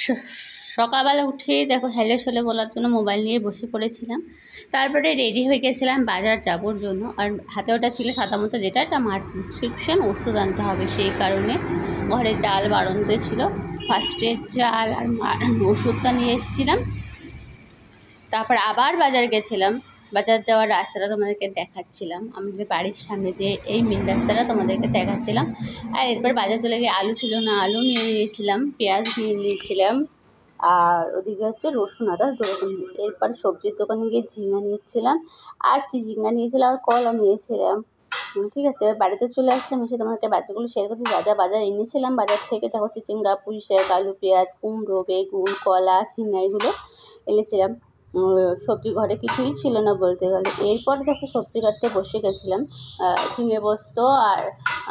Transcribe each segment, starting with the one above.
স- সকালবেলা উঠেই দেখো হ্যালো হ্যালো বলার জন্য মোবাইল নিয়ে বসে পড়েছিলাম। তারপরে রেডি হয়ে গেছিলাম বাজার যাবোর জন্য। আর হাতে ওটা ছিল সাদা মতো, যেটা একটা মার প্রেসক্রিপশন ওষুধ আনতে হবে, সেই কারণে ঘরে চাল বাড়ন্ত ছিল। ফার্স্টে চাল আর ওষুধটা নিয়ে এসেছিলাম। তারপর আবার বাজার গেছিলাম। বাজার যাওয়ার রাস্তাটা তোমাদেরকে দেখাচ্ছিলাম, আমাদের বাড়ির সামনে যে এই মেন রাস্তাটা তোমাদেরকে দেখাচ্ছিলাম। আর এরপর বাজার চলে গিয়ে আলু ছিল না, আলু নিয়ে নিয়েছিলাম, পেঁয়াজ নিয়ে নিয়েছিলাম, আর ওদিকে হচ্ছে রসুন আদা দুরকম। এরপর সবজির দোকানে গিয়ে ঝিঙা নিয়েছিলাম, আর চিচিঙ্গা নিয়েছিলাম, আর কলা নিয়েছিলাম। ঠিক আছে, এবার বাড়িতে চলে আসলাম, এসে তোমাদেরকে বাজারগুলো শেয়ার করছি। যা যা বাজার এনেছিলাম বাজার থেকে, দেখো চিচিঙ্গা, পুঁই শাক, আলু, পেঁয়াজ, কুমড়ো, বেগুন, কলা, ঝিঙা এগুলো এনেছিলাম। সবজি ঘরে কিছুই ছিল না বলতে গেলে। এরপর দেখো সবজি কাটতে বসে গেছিলাম, ঝিঙে পোস্ত আর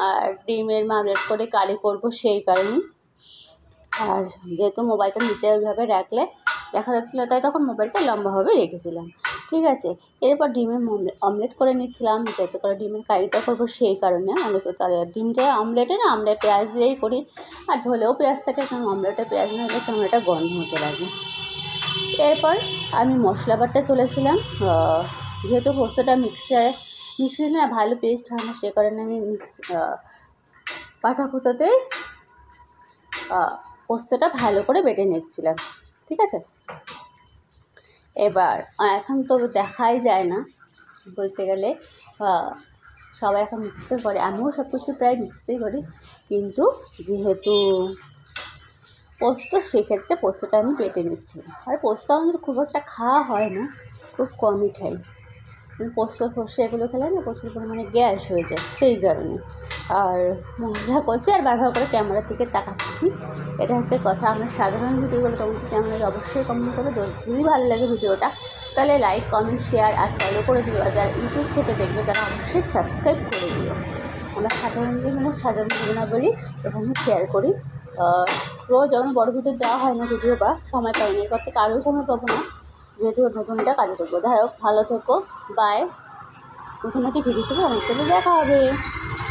আর ডিমের মামলেট করে কারি করবো, সেই কারণে। আর যেহেতু মোবাইলটা নিচে ওইভাবে রাখলে দেখা যাচ্ছিলো, তাই তখন মোবাইলটা লম্বাভাবে রেখেছিলাম। ঠিক আছে, এরপর ডিমের অমলেট করে নিচ্ছিলাম, যাতে করে ডিমের কারিটা করবো, সেই কারণে। অনেকে তাহলে ডিমটা অমলেটে না, আমরা পেঁয়াজ দিয়েই করি, আর ঝোলেও পেঁয়াজ থাকে, কারণ অমলেটে পেঁয়াজ না হলে কেমন একটা গন্ধ হতে লাগে। এরপর আমি মশলা বাটতে চলেছিলাম। যেহেতু পোস্তটা মিক্সি না ভালো পেস্ট হয় না, সে কারণে আমি পাটা পোতাতেই পোস্তটা ভালো করে বেটে নিচ্ছিলাম। ঠিক আছে, এবার এখন তো দেখাই যায় না বলতে গেলে, সবাই এখন মিক্সিতে করে, আমিও সব কিছু প্রায় মিক্সিতেই করি, কিন্তু যেহেতু পোস্ত, সেক্ষেত্রে পোস্তটা আমি বেটে নিচ্ছি। আর পোস্ত আমাদের খুব একটা খাওয়া হয় না, খুব কমই খাই। পোস্ত এগুলো খেলে না প্রচুর পরিমাণে গ্যাস হয়ে যায়, সেই কারণে। আর মজা করছি আর ব্যবহার করে ক্যামেরার দিকে তাকাচ্ছি, এটা হচ্ছে কথা। আমরা সাধারণ ভিডিওগুলো তোমাদের কেমন লাগে অবশ্যই কমেন্ট করো। যদি ভালো লাগে ভিডিওটা তাহলে লাইক, কমেন্ট, শেয়ার আর ফলো করে দিও। আর যারা ইউটিউব থেকে দেখবে তারা অবশ্যই সাবস্ক্রাইব করে দিও। আমরা সাধারণ সাধারণ বলি এখানে শেয়ার করি। রোজ যেমন বড় ভিডিও দেওয়া হয় না, ভিডিও বা সময় পাই না, এরপর থেকে আরও সময় পাবো না, যেহেতু নতুন এটা কাজে থাকবো। যাই হোক, ভালো থেকো, বাই। নতুন একটি ভিডিওর সাথে আমার সাথে দেখা হবে।